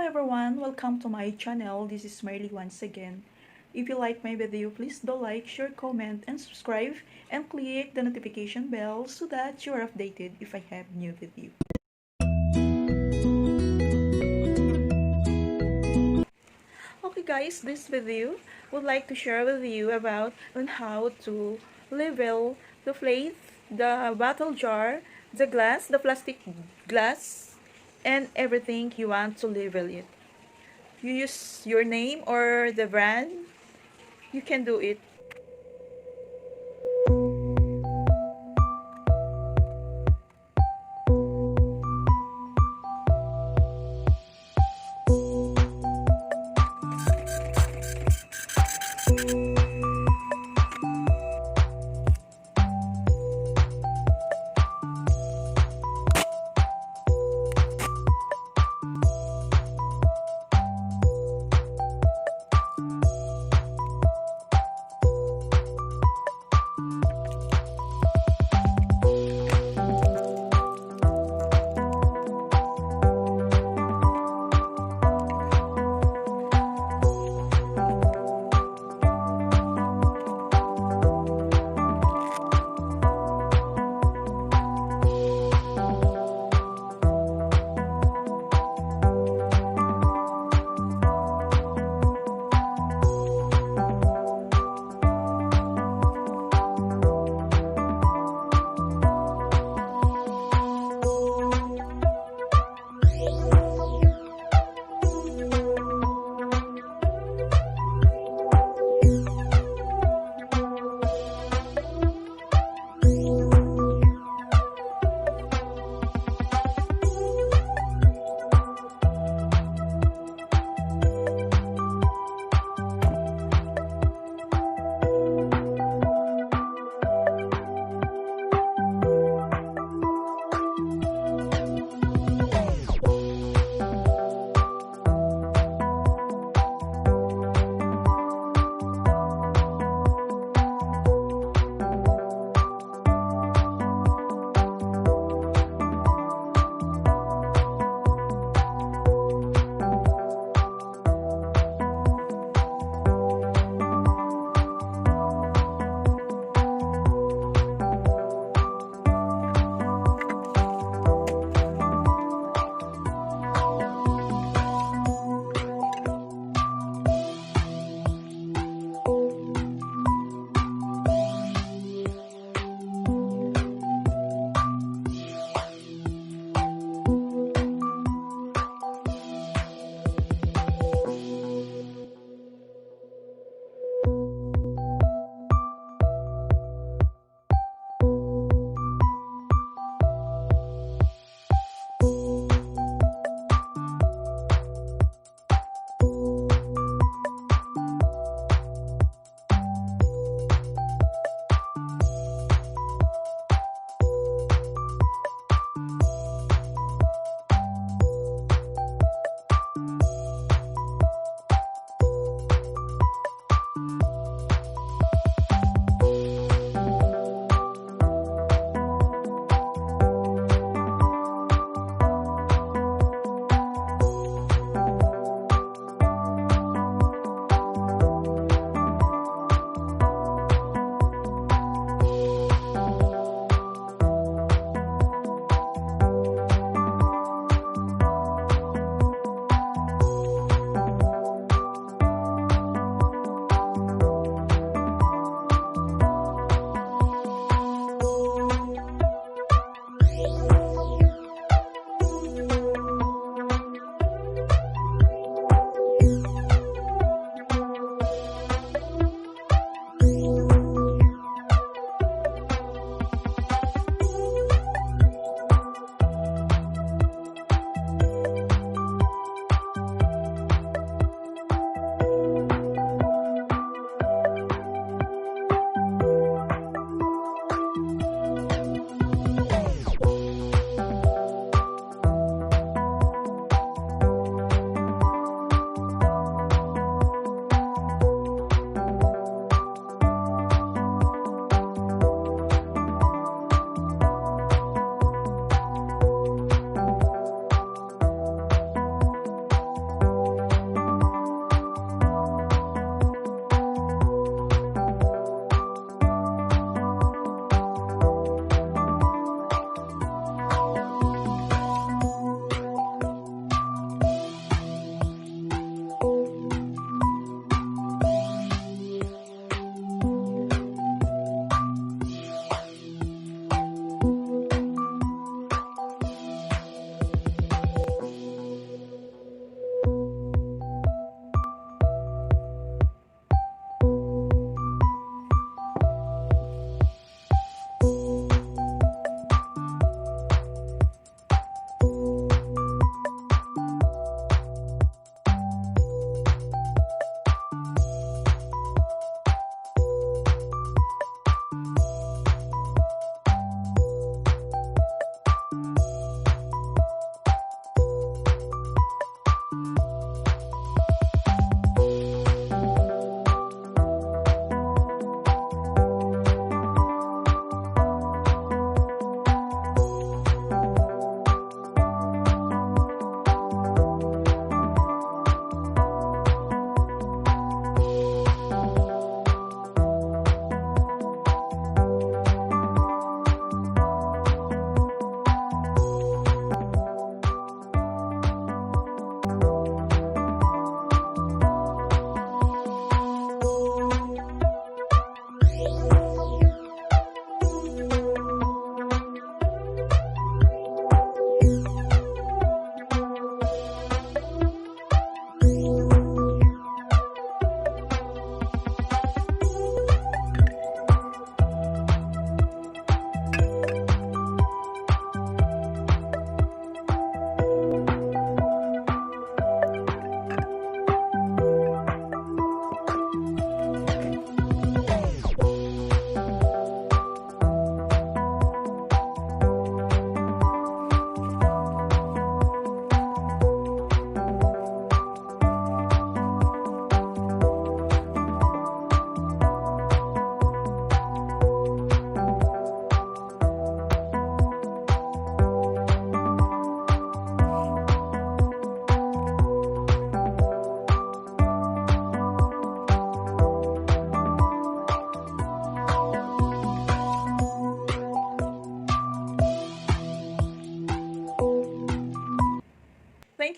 everyone, welcome to my channel. This is Mamerl once again. If you like my video, please do like, share, comment, and subscribe, and click the notification bell so that you are updated if I have new video. Okay guys, this video would like to share with you about on how to level the plate, the bottle jar, the glass, the plastic glass, and everything you want to level it. You use your name or the brand, you can do it.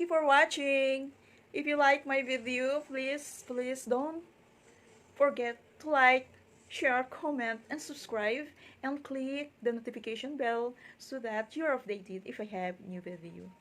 you for watching. If you like my video, please don't forget to like, share, comment, and subscribe, and click the notification bell so that you're updated if I have new video.